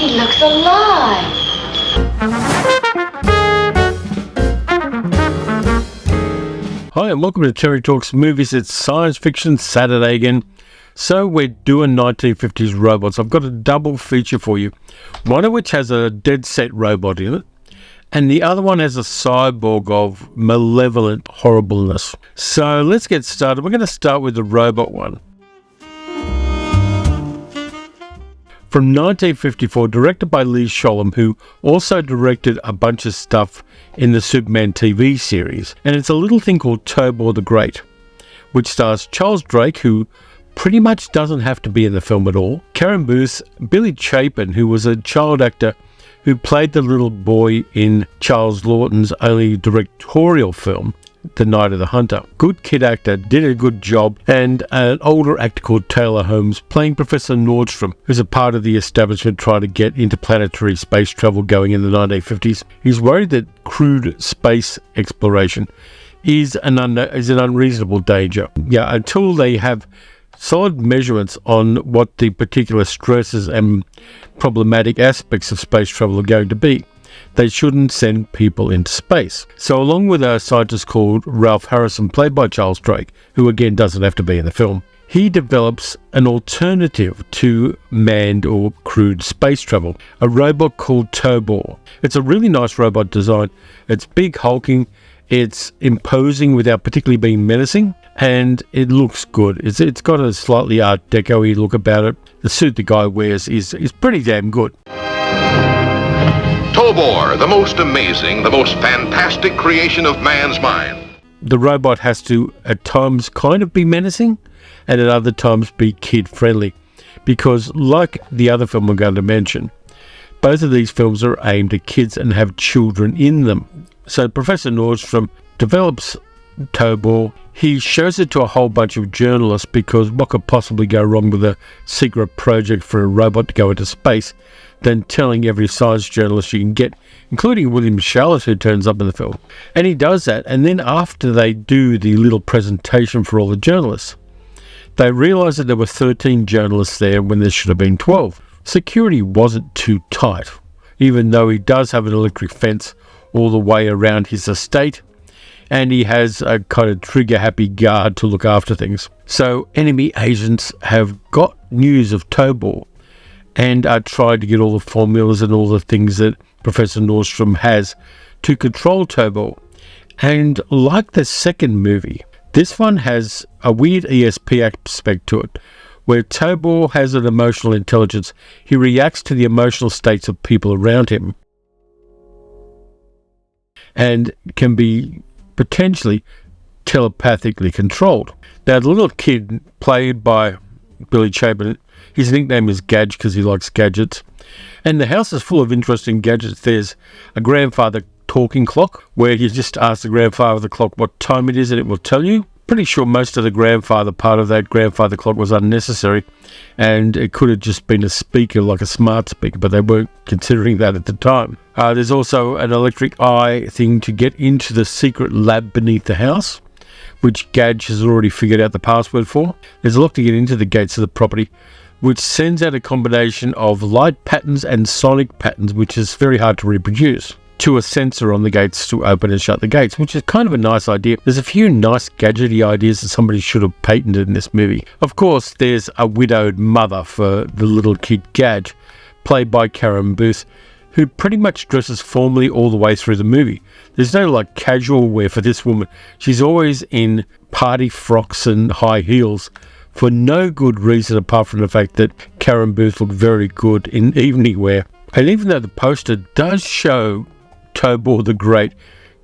He looks alive. Hi and welcome to Terry Talks Movies. It's Science Fiction Saturday again. So we're doing 1950s robots. I've got a double feature for you. One of which has a dead set robot in it, and the other one has a cyborg of malevolent horribleness. So let's get started. We're going to start with the robot one. From 1954, directed by Lee Sholem, who also directed a bunch of stuff in the Superman TV series. And it's a little thing called Tobor the Great, which stars Charles Drake, who pretty much doesn't have to be in the film at all, Karen Booth, Billy Chapin, who was a child actor who played the little boy in Charles Lawton's only directorial film, The Night of the Hunter. Good kid actor, did a good job, and an older actor called Taylor Holmes playing Professor Nordstrom, who's a part of the establishment trying to get interplanetary space travel going in the 1950s. He's worried that crude space exploration is an unreasonable danger. Yeah, until they have solid measurements on what the particular stresses and problematic aspects of space travel are going to be, they shouldn't send people into space. So along with a scientist called Ralph Harrison, played by Charles Drake, who again doesn't have to be in the film, he develops an alternative to manned or crewed space travel, a robot called Tobor. It's a really nice robot design. It's big, hulking, it's imposing without particularly being menacing, and it looks good. It's got a slightly Art Deco-y look about it. The suit the guy wears is pretty damn good. Tobor, the most amazing, the most fantastic creation of man's mind. The robot has to, at times, kind of be menacing, and at other times be kid-friendly, because like the other film we're going to mention, both of these films are aimed at kids and have children in them. So Professor Nordstrom develops Tobor. He shows it to a whole bunch of journalists, because what could possibly go wrong with a secret project for a robot to go into space than telling every science journalist you can get, including William Shallitt, who turns up in the film. And he does that, and then after they do the little presentation for all the journalists, they realise that there were 13 journalists there when there should have been 12. Security wasn't too tight, even though he does have an electric fence all the way around his estate, and he has a kind of trigger-happy guard to look after things. So enemy agents have got news of Tobor and are trying to get all the formulas and all the things that Professor Nordstrom has to control Tobor. And like the second movie, this one has a weird ESP aspect to it, where Tobor has an emotional intelligence. He reacts to the emotional states of people around him and can be potentially telepathically controlled. Now, the little kid played by Billy Chapin, his nickname is Gadge because he likes gadgets. And the house is full of interesting gadgets. There's a grandfather talking clock, where you just ask the grandfather of the clock what time it is and it will tell you. Pretty sure most of the grandfather part of that grandfather clock was unnecessary, and it could have just been a speaker, like a smart speaker, but they weren't considering that at the time. There's also an electric eye thing to get into the secret lab beneath the house, which Gadge has already figured out the password for. There's a lock to get into the gates of the property, which sends out a combination of light patterns and sonic patterns, which is very hard to reproduce, to a sensor on the gates to open and shut the gates, which is kind of a nice idea. There's a few nice gadgety ideas that somebody should have patented in this movie. Of course, there's a widowed mother for the little kid Gadge, played by Karen Booth, who pretty much dresses formally all the way through the movie. There's no like casual wear for this woman. She's always in party frocks and high heels for no good reason apart from the fact that Karen Booth looked very good in evening wear. And even though the poster does show Tobor the Great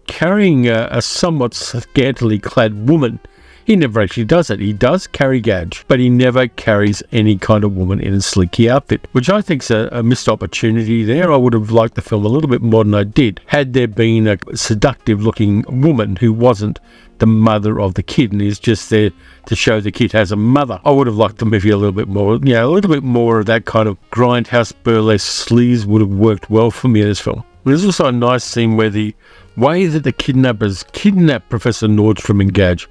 carrying a somewhat scantily clad woman, he never actually does it. He does carry Gadge, but he never carries any kind of woman in a slinky outfit, which I think is a missed opportunity there. I would have liked the film a little bit more than I did, had there been a seductive looking woman who wasn't the mother of the kid and is just there to show the kid has a mother. I would have liked the movie a little bit more. A little bit more of that kind of grindhouse burlesque sleaze would have worked well for me in this film. There's also a nice scene where the way that the kidnappers kidnap Professor Nordstrom and Gadge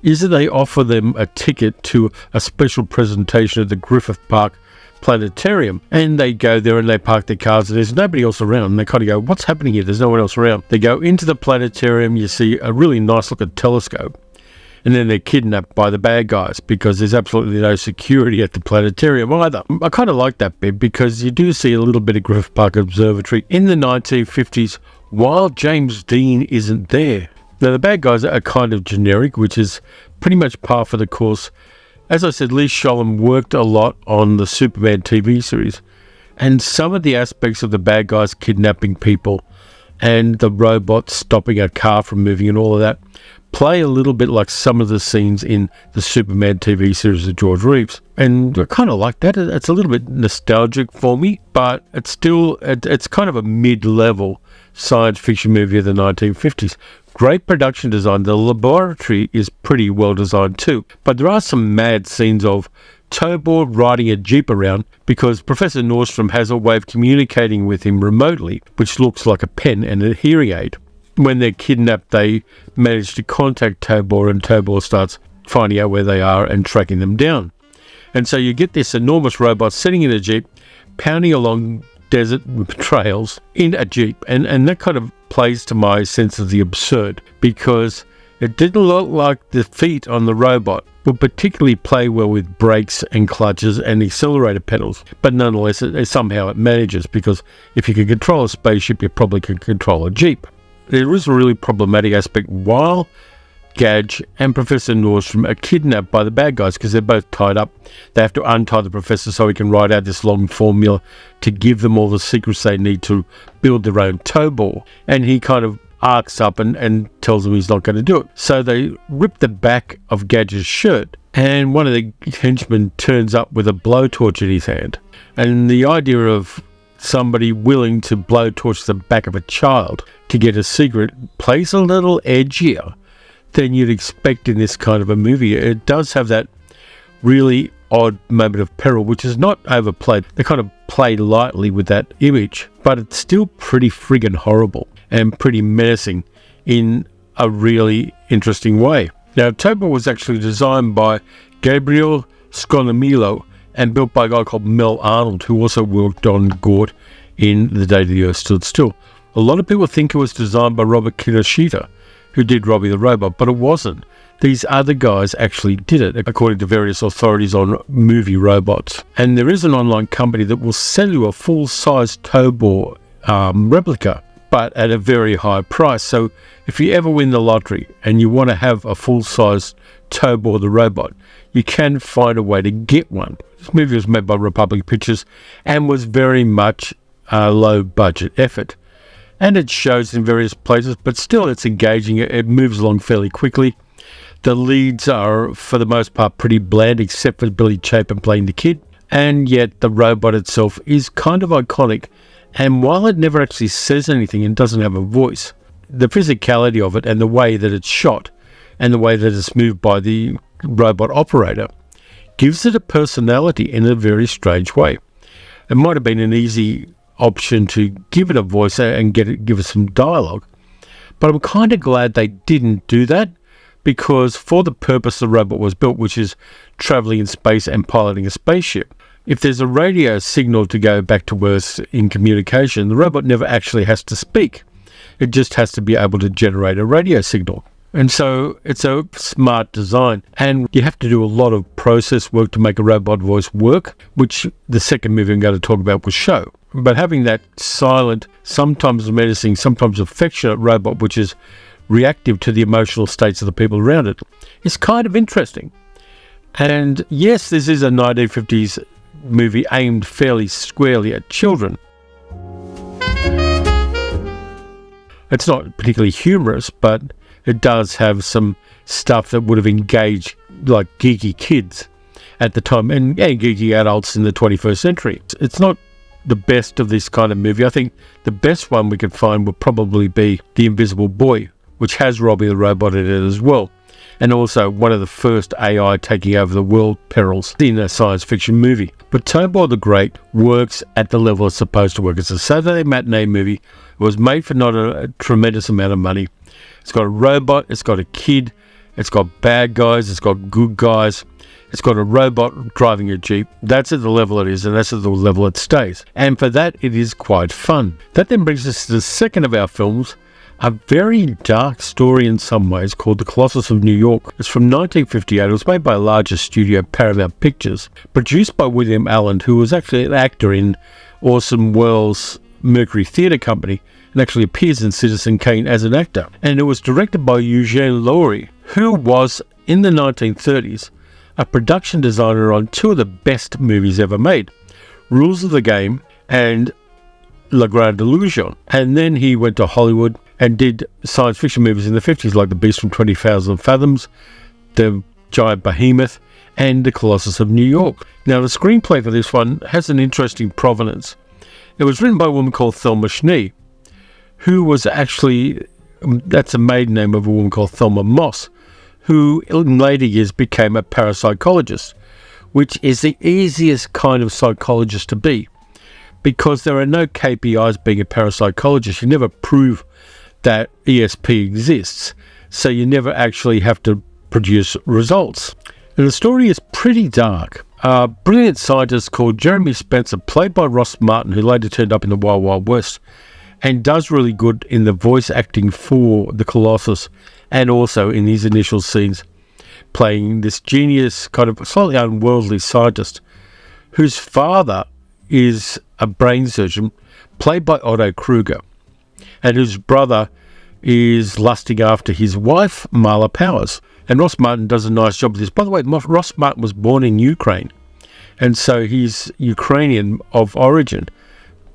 is that they offer them a ticket to a special presentation at the Griffith Park planetarium, and they go there and they park their cars and there's nobody else around, and they kind of go, what's happening here? There's no one else around. They go into the planetarium, you see a really nice looking telescope, and then they're kidnapped by the bad guys because there's absolutely no security at the planetarium either. I kind of like that bit because you do see a little bit of Griffith Park Observatory in the 1950s while James Dean isn't there. Now, the bad guys are kind of generic, which is pretty much par for the course. As I said, Lee Sholem worked a lot on the Superman TV series, and some of the aspects of the bad guys kidnapping people and the robots stopping a car from moving and all of that play a little bit like some of the scenes in the Superman TV series of George Reeves. And I kind of like that. It's a little bit nostalgic for me, but it's still, it's kind of a mid-level science fiction movie of the 1950s. Great production design. The laboratory is pretty well designed too. But there are some mad scenes of Tobor riding a jeep around because Professor Nordstrom has a way of communicating with him remotely, which looks like a pen and a hearing aid. When they're kidnapped, they manage to contact Tobor, and Tobor starts finding out where they are and tracking them down. And so you get this enormous robot sitting in a jeep, pounding along desert trails in a jeep, and that kind of plays to my sense of the absurd, because it didn't look like the feet on the robot would particularly play well with brakes and clutches and accelerator pedals, but nonetheless somehow it manages, because if you can control a spaceship, you probably can control a jeep. There is a really problematic aspect while Gadge and Professor Nordstrom are kidnapped by the bad guys because they're both tied up. They have to untie the professor so he can write out this long formula to give them all the secrets they need to build their own Tobor. And he kind of arcs up and tells them he's not going to do it. So they rip the back of Gadge's shirt, and one of the henchmen turns up with a blowtorch in his hand. And the idea of somebody willing to blowtorch the back of a child to get a secret plays a little edgier than you'd expect in this kind of a movie. It does have that really odd moment of peril, which is not overplayed. They kind of play lightly with that image, but it's still pretty friggin' horrible and pretty menacing in a really interesting way. Now, Tobor was actually designed by Gabriel Sconomilo and built by a guy called Mel Arnold, who also worked on Gort in The Day the Earth Stood Still. A lot of people think it was designed by Robert Kinoshita, who did Robbie the Robot, but it wasn't. These other guys actually did it, according to various authorities on movie robots. And there is an online company that will sell you a full-size Tobor replica, but at a very high price. So if you ever win the lottery and you want to have a full-size Tobor the Robot, you can find a way to get one. This movie was made by Republic Pictures and was very much a low-budget effort. And it shows in various places, but still it's engaging. It moves along fairly quickly. The leads are, for the most part, pretty bland, except for Billy Chapin playing the kid. And yet the robot itself is kind of iconic. And while it never actually says anything and doesn't have a voice, the physicality of it and the way that it's shot and the way that it's moved by the robot operator gives it a personality in a very strange way. It might have been an easy option to give it a voice and give it some dialogue, but I'm kind of glad they didn't do that, because for the purpose the robot was built, which is traveling in space and piloting a spaceship, if there's a radio signal to go back to Earth in communication, the robot never actually has to speak. It just has to be able to generate a radio signal. And so it's a smart design, and you have to do a lot of process work to make a robot voice work, which the second movie I'm going to talk about will show. But having that silent, sometimes menacing, sometimes affectionate robot, which is reactive to the emotional states of the people around it, is kind of interesting. And yes, this is a 1950s movie aimed fairly squarely at children. It's not particularly humorous, but it does have some stuff that would have engaged like geeky kids at the time and geeky adults in the 21st century. It's not the best of this kind of movie. I think the best one we could find would probably be The Invisible Boy, which has Robbie the Robot in it as well, and also one of the first AI taking over the world perils in a science fiction movie. But Tobor the Great works at the level it's supposed to work. It's a Saturday matinee movie. It was made for not a tremendous amount of money. It's got a robot, it's got a kid, it's got bad guys, it's got good guys. It's got a robot driving a Jeep. That's at the level it is, and that's at the level it stays. And for that, it is quite fun. That then brings us to the second of our films, a very dark story in some ways called The Colossus of New York. It's from 1958. It was made by a larger studio, Paramount Pictures, produced by William Allen, who was actually an actor in Orson Welles' Mercury Theatre Company, and actually appears in Citizen Kane as an actor. And it was directed by Eugene Laurie, who was, in the 1930s, a production designer on two of the best movies ever made, Rules of the Game and La Grande Illusion. And then he went to Hollywood and did science fiction movies in the 50s, like The Beast from 20,000 Fathoms, The Giant Behemoth, and The Colossus of New York. Now, the screenplay for this one has an interesting provenance. It was written by a woman called Thelma Schnee, who was actually, that's a maiden name of a woman called Thelma Moss, who in later years became a parapsychologist, which is the easiest kind of psychologist to be, because there are no KPIs being a parapsychologist. You never prove that ESP exists, so you never actually have to produce results. And the story is pretty dark. A brilliant scientist called Jeremy Spencer, played by Ross Martin, who later turned up in the Wild Wild West, and does really good in the voice acting for the Colossus, and also in these initial scenes, playing this genius, kind of slightly unworldly scientist, whose father is a brain surgeon, played by Otto Kruger, and whose brother is lusting after his wife, Marla Powers. And Ross Martin does a nice job of this. By the way, Ross Martin was born in Ukraine, and so he's Ukrainian of origin.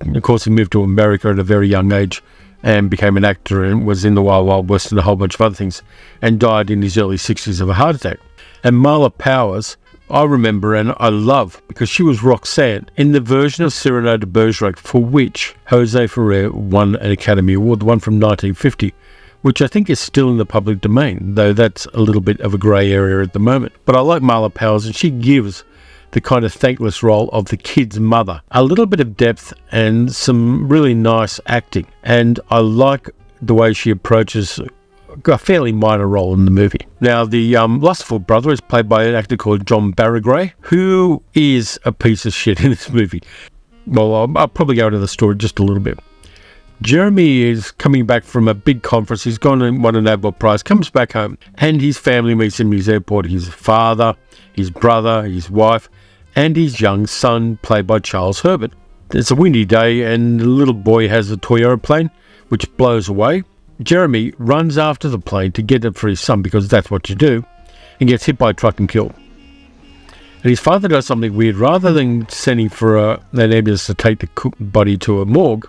And of course, he moved to America at a very young age and became an actor and was in the Wild Wild West and a whole bunch of other things, and died in his early 60s of a heart attack. And Marla Powers, I remember and I love, because she was Roxanne in the version of Cyrano de Bergerac for which Jose Ferrer won an Academy Award, the one from 1950, which I think is still in the public domain, though that's a little bit of a grey area at the moment. But I like Marla Powers, and she gives the kind of thankless role of the kid's mother a little bit of depth and some really nice acting. And I like the way she approaches a fairly minor role in the movie. Now, the lustful brother is played by an actor called John Barragray, who is a piece of shit in this movie. Well, I'll probably go into the story just a little bit. Jeremy is coming back from a big conference. He's gone and won a Nobel Prize, comes back home, and his family meets him in his airport. His father, his brother, his wife, and his young son, played by Charles Herbert. It's a windy day, and the little boy has a toy aeroplane, which blows away. Jeremy runs after the plane to get it for his son, because that's what you do, and gets hit by a truck and killed. And his father does something weird. Rather than sending for an ambulance to take the body to a morgue,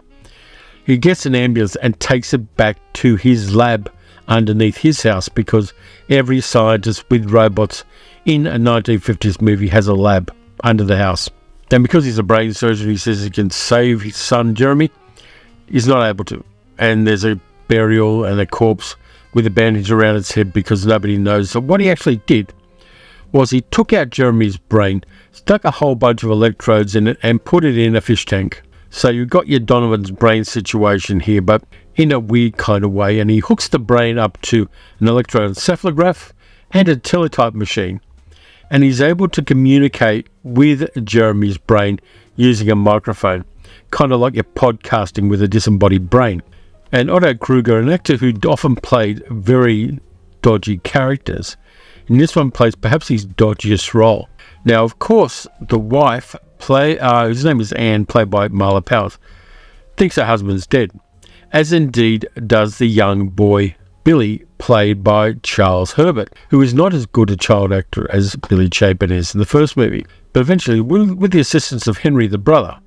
he gets an ambulance and takes it back to his lab underneath his house, because every scientist with robots in a 1950s movie has a lab under the house. And because he's a brain surgeon, he says he can save his son, Jeremy. He's not able to. And there's a burial and a corpse with a bandage around its head because nobody knows. So what he actually did was he took out Jeremy's brain, stuck a whole bunch of electrodes in it, and put it in a fish tank. So you've got your Donovan's brain situation here, but in a weird kind of way. And he hooks the brain up to an electroencephalograph and a teletype machine. And he's able to communicate with Jeremy's brain using a microphone, kind of like you're podcasting with a disembodied brain. And Otto Kruger, an actor who often played very dodgy characters, in this one plays perhaps his dodgiest role. Now, of course, the wife, whose name is Anne, played by Marla Powers, thinks her husband's dead, as indeed does the young boy Billy, played by Charles Herbert, who is not as good a child actor as Billy Chapin is in the first movie. But eventually, with the assistance of Henry the brother,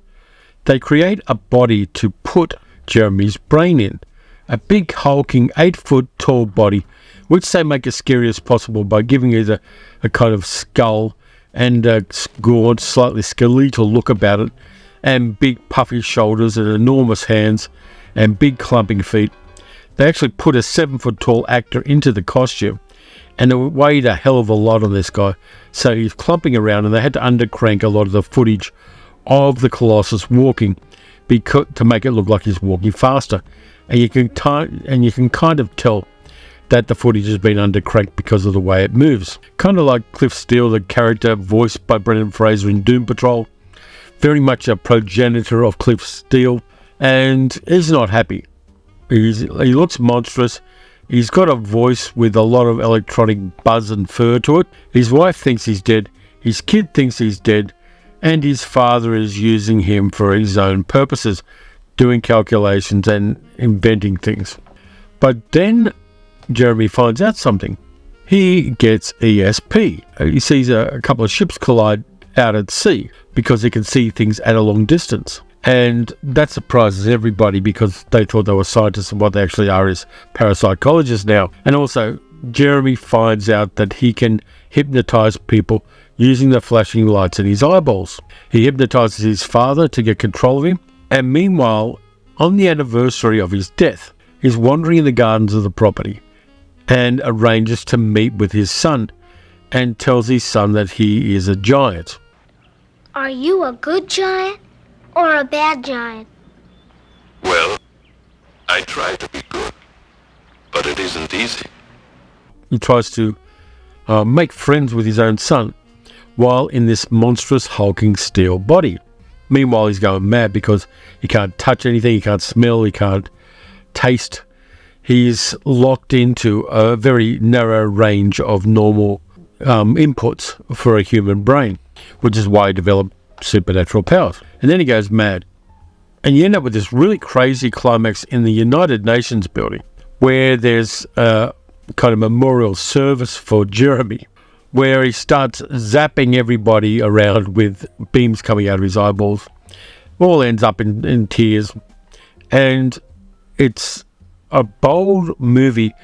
they create a body to put Jeremy's brain in. A big, hulking, 8-foot tall body, which they make as scary as possible by giving it a kind of skull and a gaunt, slightly skeletal look about it, and big puffy shoulders and enormous hands and big clumping feet. They actually put a 7-foot tall actor into the costume, and it weighed a hell of a lot on this guy. So he's clumping around, and they had to undercrank a lot of the footage of the Colossus walking to make it look like he's walking faster. And you can kind of tell that the footage has been undercranked because of the way it moves. Kind of like Cliff Steele, the character voiced by Brendan Fraser in Doom Patrol. Very much a progenitor of Cliff Steele, and he's not happy. He looks monstrous. He's got a voice with a lot of electronic buzz and fur to it. His wife thinks he's dead. His kid thinks he's dead. And his father is using him for his own purposes, doing calculations and inventing things. But then Jeremy finds out something. He gets ESP. He sees a couple of ships collide out at sea because he can see things at a long distance. And that surprises everybody because they thought they were scientists, and what they actually are is parapsychologists now. And also, Jeremy finds out that he can hypnotize people using the flashing lights in his eyeballs. He hypnotizes his father to get control of him. And meanwhile, on the anniversary of his death, he's wandering in the gardens of the property and arranges to meet with his son and tells his son that he is a giant. Are you a good giant or a bad giant? Well, I try to be good, but it isn't easy. He tries to make friends with his own son while in this monstrous hulking steel body. Meanwhile, he's going mad because he can't touch anything, he can't smell, he can't taste. He's locked into a very narrow range of normal inputs for a human brain, which is why he developed supernatural powers. And then he goes mad. And you end up with this really crazy climax in the United Nations building, where there's a kind of memorial service for Jeremy, where he starts zapping everybody around with beams coming out of his eyeballs. All ends up in tears. And it's a bold movie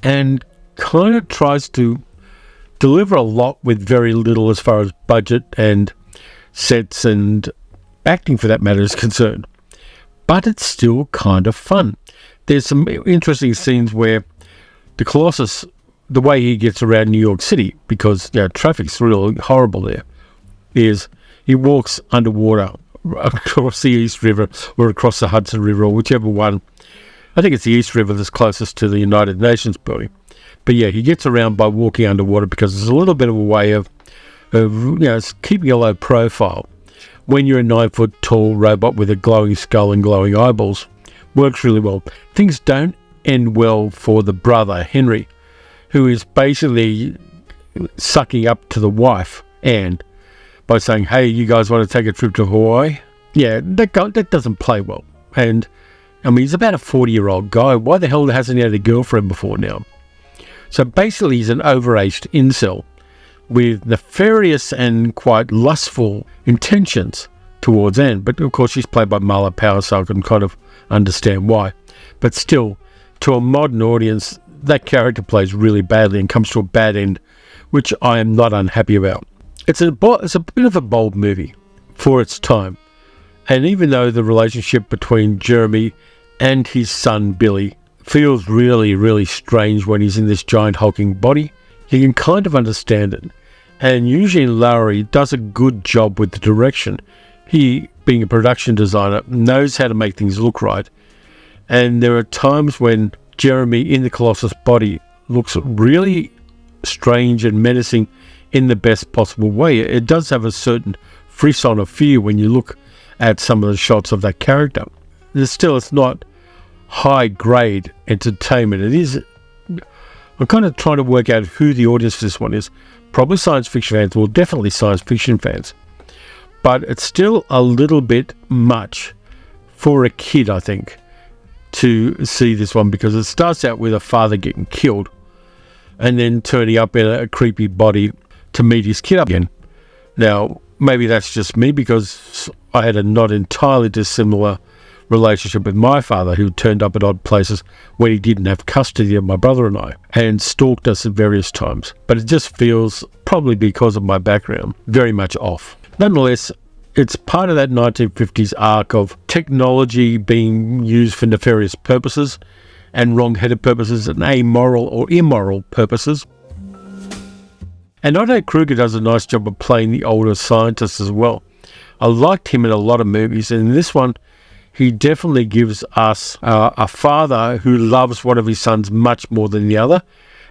and kind of tries to deliver a lot with very little as far as budget and sets and acting for that matter is concerned. But it's still kind of fun. There's some interesting scenes where the Colossus, the way he gets around New York City, because traffic's really horrible there, is he walks underwater across the East River or across the Hudson River or whichever one. I think it's the East River that's closest to the United Nations building. But yeah, he gets around by walking underwater because it's a little bit of a way of keeping a low profile. When you're a 9-foot tall robot with a glowing skull and glowing eyeballs, works really well. Things don't end well for the brother, Henry, who is basically sucking up to the wife, Anne, by saying, hey, you guys want to take a trip to Hawaii? Yeah, that doesn't play well. And, I mean, he's about a 40-year-old guy. Why the hell hasn't he had a girlfriend before now? So basically, he's an overaged incel with nefarious and quite lustful intentions towards Anne. But, of course, she's played by Marla Power, so I can kind of understand why. But still, to a modern audience, that character plays really badly and comes to a bad end, which I am not unhappy about. It's a bit of a bold movie for its time. And even though the relationship between Jeremy and his son Billy feels really, really strange when he's in this giant hulking body, you can kind of understand it. And Eugene Lowry does a good job with the direction. He, being a production designer, knows how to make things look right. And there are times when Jeremy in the Colossus body looks really strange and menacing in the best possible way. It does have a certain frisson of fear when you look at some of the shots of that character. It's not high-grade entertainment. It is. I'm kind of trying to work out who the audience for this one is. Probably science fiction fans, well, definitely science fiction fans. But it's still a little bit much for a kid, I think, to see this one, because it starts out with a father getting killed and then turning up in a creepy body to meet his kid up again. Now, maybe that's just me, because I had a not entirely dissimilar relationship with my father, who turned up at odd places when he didn't have custody of my brother and I, and stalked us at various times. But it just feels, probably because of my background, very much off. Nonetheless, it's part of that 1950s arc of technology being used for nefarious purposes and wrong-headed purposes and amoral or immoral purposes. And Otto Kruger does a nice job of playing the older scientist as well. I liked him in a lot of movies, and in this one, he definitely gives us a father who loves one of his sons much more than the other,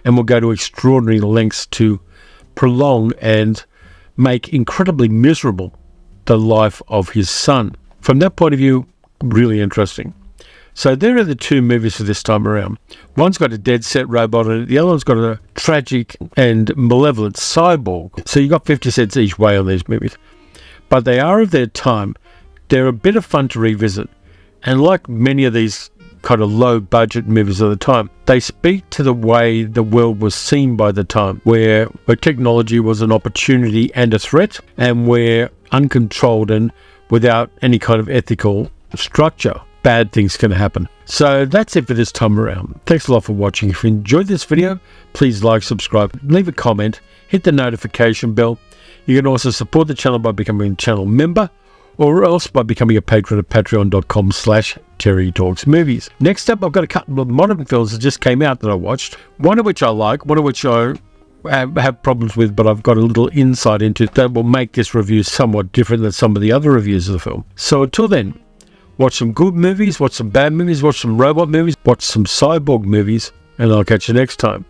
and will go to extraordinary lengths to prolong and make incredibly miserable the life of his son. From that point of view, really interesting. So there are the two movies for this time around. One's got a dead set robot in it, the other one's got a tragic and malevolent cyborg. So you got 50 cents each way on these movies. But they are of their time. They're a bit of fun to revisit. And like many of these kind of low budget movies of the time, they speak to the way the world was seen by the time, where technology was an opportunity and a threat, and where uncontrolled and without any kind of ethical structure, bad things can happen. So that's it for this time around. Thanks a lot for watching. If you enjoyed this video, please like, subscribe, leave a comment, hit the notification bell. You can also support the channel by becoming a channel member, or else by becoming a patron at patreon.com/Terry Talks Movies. Next up, I've got a couple of modern films that just came out that I watched, one of which I like, one of which I have problems with, but I've got a little insight into that will make this review somewhat different than some of the other reviews of the film. So until then, watch some good movies, watch some bad movies, watch some robot movies, watch some cyborg movies, and I'll catch you next time.